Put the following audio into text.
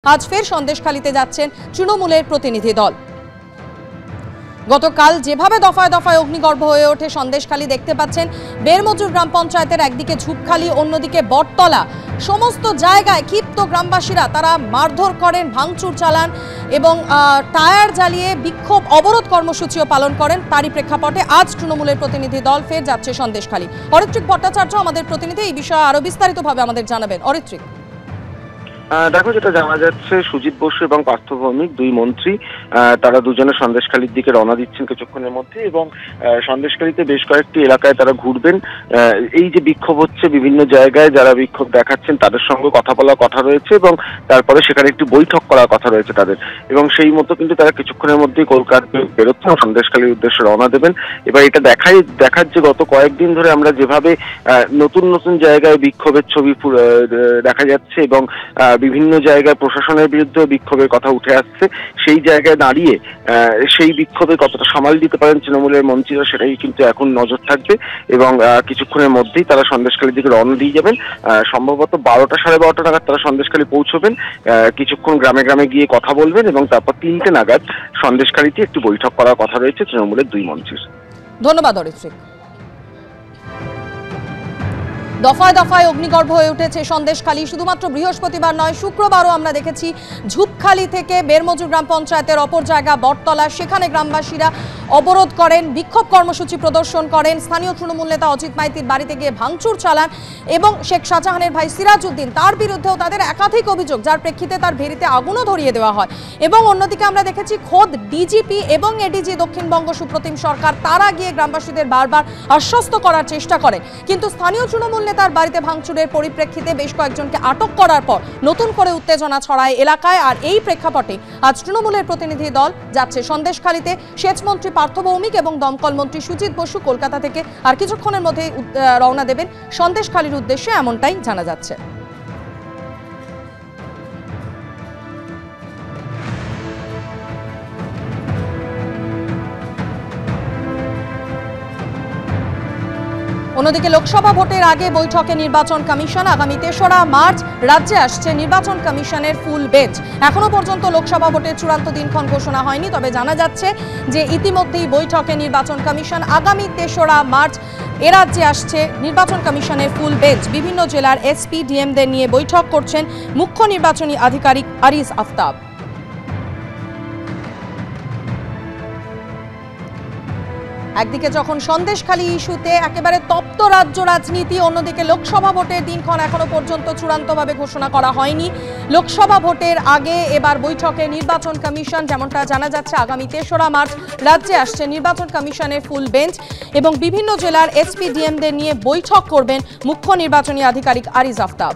आज फिर সন্দেশখালীতে যাচ্ছেন তৃণমূলের প্রতিনিধি দল। গতকাল যেভাবে দফায় দফায় অগ্নিগর্ভ হয়ে ওঠে সন্দেশখালী দেখতে পাচ্ছেন বেরমজুর গ্রাম পঞ্চায়েতের একদিকে ঝুপখালী অন্যদিকে বটতলা সমস্ত জায়গায় ক্ষিপ্ত গ্রামবাসীরা তারা মারধর করেন ভাঙচুর চালান এবং টায়ার জ্বালিয়ে বিক্ষোভ অবরোধ কর্মসূচিও পালন করেন। তারই প্রেক্ষাপটে আজ তৃণমূলের প্রতিনিধি দল ফের যাচ্ছে সন্দেশখালী। অরিত্রিক ভট্টাচার্য আমাদের প্রতিনিধি এই বিষয়ে আরো বিস্তারিতভাবে আমাদের জানাবেন। অরিত্রিক, দেখো, যেটা জানা যাচ্ছে সুজিত বসু এবং পার্থ ভৌমিক দুই মন্ত্রী তারা দুজনে সন্দেশখালীর দিকে রওনা দিচ্ছেন কিছুক্ষণের মধ্যে এবং সন্দেশখালীতে বেশ কয়েকটি এলাকায় তারা ঘুরবেন। এই যে বিক্ষোভ হচ্ছে বিভিন্ন জায়গায় যারা বিক্ষোভ দেখাচ্ছেন তাদের সঙ্গে কথা বলার কথা রয়েছে এবং তারপরে সেখানে একটি বৈঠক করার কথা রয়েছে তাদের, এবং সেই মতো কিন্তু তারা কিছুক্ষণের মধ্যেই কলকাতা বেরোচ্ছেন সন্দেশখালীর উদ্দেশ্যে রওনা দেবেন। এবার এটা দেখার যে গত কয়েকদিন ধরে আমরা যেভাবে নতুন নতুন জায়গায় বিক্ষোভের ছবি দেখা যাচ্ছে এবং বিভিন্ন জায়গায় প্রশাসনের বিরুদ্ধে বিক্ষোভের কথা উঠে আসছে, সেই জায়গায় দাঁড়িয়ে সেই বিক্ষোভে কতটা সামাল দিতে পারেন তৃণমূলের মন্ত্রীরা সেটাই কিন্তু এখন নজর থাকবে এবং কিছুক্ষণের মধ্যেই তারা সন্দেশখালীর দিকে রওনা দিয়ে যাবেন। সম্ভবত 12টা সাড়ে 12টা নাগাদ তারা সন্দেশখালী পৌঁছবেন, কিছুক্ষণ গ্রামে গ্রামে গিয়ে কথা বলবেন এবং তারপর 3টে নাগাদ সন্দেশখালীতে একটি বৈঠক করার কথা রয়েছে তৃণমূলের দুই মন্ত্রীর। ধন্যবাদ অরিত্রিক। দফায় দফায় অগ্নিগর্ভ হয়ে উঠেছে সন্দেশখালী। শুধুমাত্র বৃহস্পতিবার নয়, শুক্রবারও আমরা দেখেছি ঝুপখালী থেকে বেরমজুর গ্রাম পঞ্চায়েতের অপর জায়গা বটতলা, সেখানে গ্রামবাসীরা অবরোধ করেন, বিক্ষোভ কর্মসূচি প্রদর্শন করেন। স্থানীয় তৃণমূল নেতা অজিত মাইতির বাড়িতে গিয়ে ভাঙচুর চালান এবং শেখ শাহজাহানের ভাই সিরাজউদ্দিন তার বিরুদ্ধেও তাদের একাধিক অভিযোগ, যার প্রেক্ষিতে তার ভেরিতে আগুনও ধরিয়ে দেওয়া হয়। এবং অন্যদিকে আমরা দেখেছি খোদ ডিজিপি এবং এডিজি দক্ষিণবঙ্গ সুপ্রতিম সরকার তারা গিয়ে গ্রামবাসীদের বারবার আশ্বস্ত করার চেষ্টা করেন, কিন্তু স্থানীয় তৃণমূল তার বাড়িতে ভাঙচুরের পরিপ্রেক্ষিতে বেশ কয়েকজনকে আটক করার পর নতুন করে উত্তেজনা ছড়ায় এলাকায়। আর এই প্রেক্ষাপটে আজ তৃণমূলের প্রতিনিধি দল যাচ্ছে সন্দেশখালীতে। সেচমন্ত্রী পার্থ ভৌমিক এবং দমকল মন্ত্রী সুজিত বসু কলকাতা থেকে আর কিছুক্ষণের মধ্যে রওনা দেবেন সন্দেশখালীর উদ্দেশ্যে, এমনটাই জানা যাচ্ছে। অন্যদিকে লোকসভা ভোটের আগে বৈঠকে নির্বাচন কমিশন। আগামী 3রা মার্চ রাজ্যে আসছে নির্বাচন কমিশনের ফুল বেঞ্চ। এখনো পর্যন্ত লোকসভা ভোটের চূড়ান্ত দিনক্ষণ ঘোষণা হয়নি, তবে জানা যাচ্ছে যে ইতিমধ্যেই বৈঠকে নির্বাচন কমিশন। আগামী 3রা মার্চ এ রাজ্যে আসছে নির্বাচন কমিশনের ফুল বেঞ্চ। বিভিন্ন জেলার এসপি ডিএমদের নিয়ে বৈঠক করছেন মুখ্য নির্বাচনী আধিকারিক আরিজ আফতাব। একদিকে যখন সন্দেশখালী ইস্যুতে একেবারে তপ্ত রাজ্য রাজনীতি, অন্যদিকে লোকসভা ভোটের দিনক্ষণ এখনো পর্যন্ত চূড়ান্তভাবে ঘোষণা করা হয়নি। লোকসভা ভোটের আগে এবার বৈঠকে নির্বাচন কমিশন, যেমনটা জানা যাচ্ছে আগামী 3রা মার্চ রাজ্যে আসছে নির্বাচন কমিশনের ফুল বেঞ্চ এবং বিভিন্ন জেলার এসপি ডিএমদের নিয়ে বৈঠক করবেন মুখ্য নির্বাচনী আধিকারিক আরিজ আফতাব।